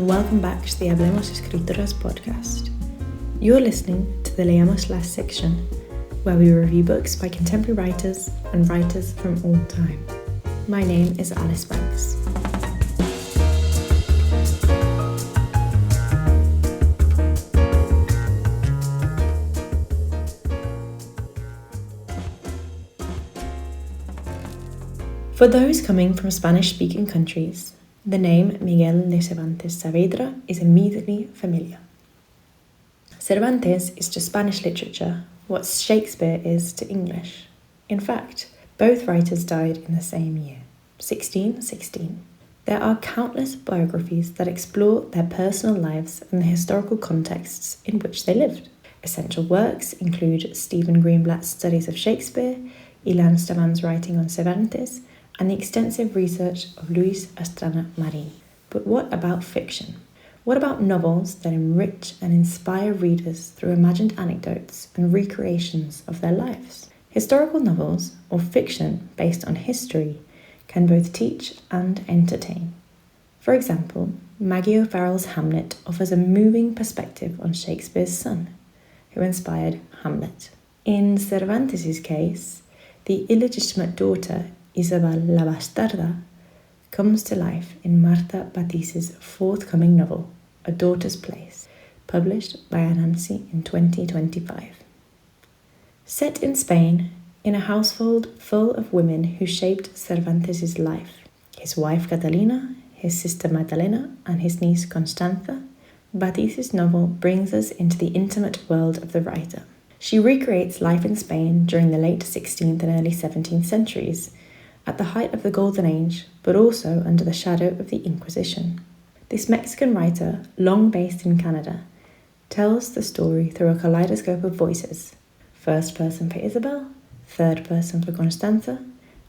and welcome back to the Hablemos Escritoras podcast. You're listening to the Leamos Las section, where we review books by contemporary writers and writers from all time. My name is Alice Banks. For those coming from Spanish-speaking countries, the name Miguel de Cervantes Saavedra is immediately familiar. Cervantes is to Spanish literature what Shakespeare is to English. In fact, both writers died in the same year, 1616. There are countless biographies that explore their personal lives and the historical contexts in which they lived. Essential works include Stephen Greenblatt's studies of Shakespeare, Ilan Staman's writing on Cervantes, and the extensive research of Luis Astrana Marin. But what about fiction? What about novels that enrich and inspire readers through imagined anecdotes and recreations of their lives? Historical novels, or fiction based on history, can both teach and entertain. For example, Maggie O'Farrell's Hamlet offers a moving perspective on Shakespeare's son, who inspired Hamlet. In Cervantes' case, the illegitimate daughter Isabel la Bastarda comes to life in Martha Bátiz's forthcoming novel, A Daughter's Place, published by Anansi in 2025. Set in Spain, in a household full of women who shaped Cervantes' life, his wife Catalina, his sister Magdalena, and his niece Constanza, Bátiz's novel brings us into the intimate world of the writer. She recreates life in Spain during the late 16th and early 17th centuries, at the height of the Golden Age, but also under the shadow of the Inquisition. This Mexican writer, long based in Canada, tells the story through a kaleidoscope of voices, first person for Isabel, third person for Constanza,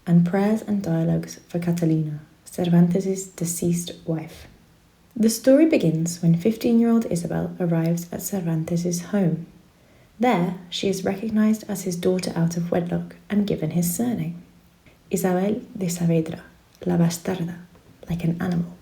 and prayers and dialogues for Catalina, Cervantes' deceased wife. The story begins when 15-year-old Isabel arrives at Cervantes' home. There, she is recognized as his daughter out of wedlock and given his surname, Isabel de Saavedra, la Bastarda, like an animal.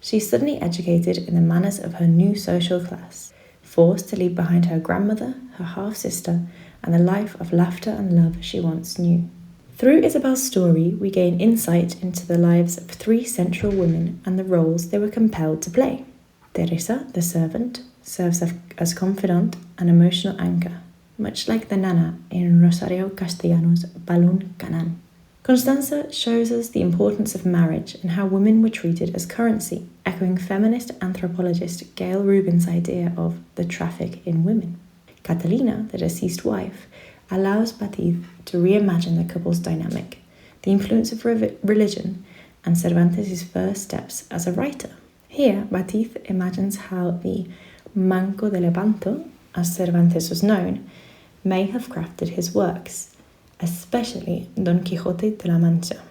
She's suddenly educated in the manners of her new social class, forced to leave behind her grandmother, her half-sister, and the life of laughter and love she once knew. Through Isabel's story, we gain insight into the lives of three central women and the roles they were compelled to play. Teresa, the servant, serves as confidant and emotional anchor, much like the Nana in Rosario Castellanos' Balún Canán. Constanza shows us the importance of marriage and how women were treated as currency, echoing feminist anthropologist Gail Rubin's idea of the traffic in women. Catalina, the deceased wife, allows Bátiz to reimagine the couple's dynamic, the influence of religion, and Cervantes' first steps as a writer. Here, Bátiz imagines how the Manco de Lepanto, as Cervantes was known, may have crafted his works, especially Don Quixote de la Mancha.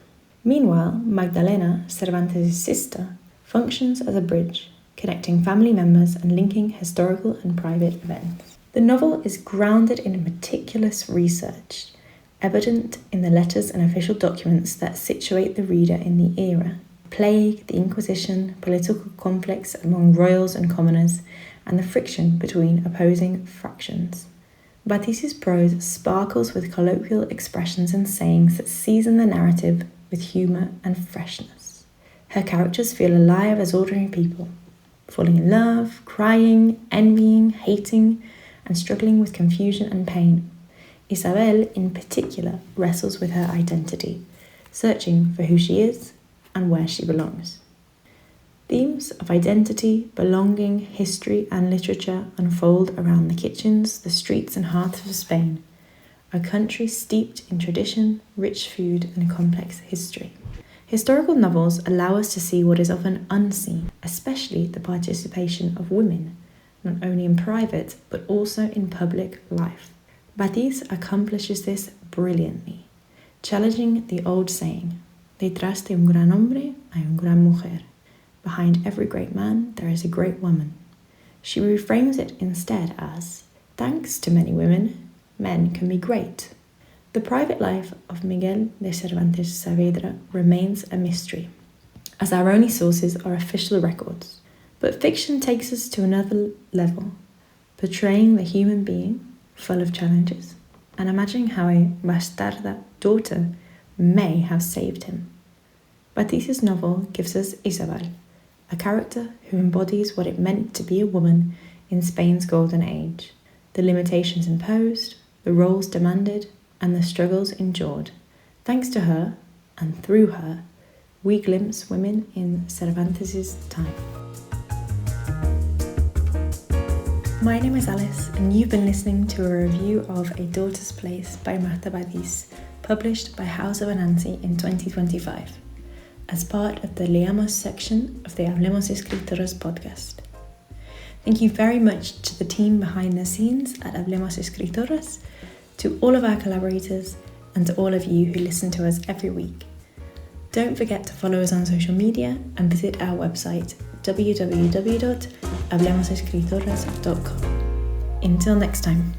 Meanwhile, Magdalena, Cervantes' sister, functions as a bridge, connecting family members and linking historical and private events. The novel is grounded in meticulous research, evident in the letters and official documents that situate the reader in the era. Plague, the Inquisition, political conflicts among royals and commoners, and the friction between opposing factions. Bátiz's prose sparkles with colloquial expressions and sayings that season the narrative with humour and freshness. Her characters feel alive as ordinary people, falling in love, crying, envying, hating, and struggling with confusion and pain. Isabel, in particular, wrestles with her identity, searching for who she is and where she belongs. Themes of identity, belonging, history, and literature unfold around the kitchens, the streets, and hearths of Spain, a country steeped in tradition, rich food, and complex history. Historical novels allow us to see what is often unseen, especially the participation of women, not only in private, but also in public life. Bátiz accomplishes this brilliantly, challenging the old saying, detrás de un gran hombre hay una gran mujer. Behind every great man, there is a great woman. She reframes it instead as, thanks to many women, men can be great. The private life of Miguel de Cervantes Saavedra remains a mystery, as our only sources are official records. But fiction takes us to another level, portraying the human being full of challenges and imagining how a bastarda daughter may have saved him. Bátiz's novel gives us Isabel, a character who embodies what it meant to be a woman in Spain's golden age, the limitations imposed, the roles demanded, and the struggles endured. Thanks to her, and through her, we glimpse women in Cervantes' time. My name is Alice, and you've been listening to a review of A Daughter's Place by Martha Bátiz, published by House of Anansi in 2025, as part of the Leamos section of the Hablemos Escritoras podcast. Thank you very much to the team behind the scenes at Hablemos Escritoras, to all of our collaborators, and to all of you who listen to us every week. Don't forget to follow us on social media and visit our website www.hablemosescritoras.com. Until next time.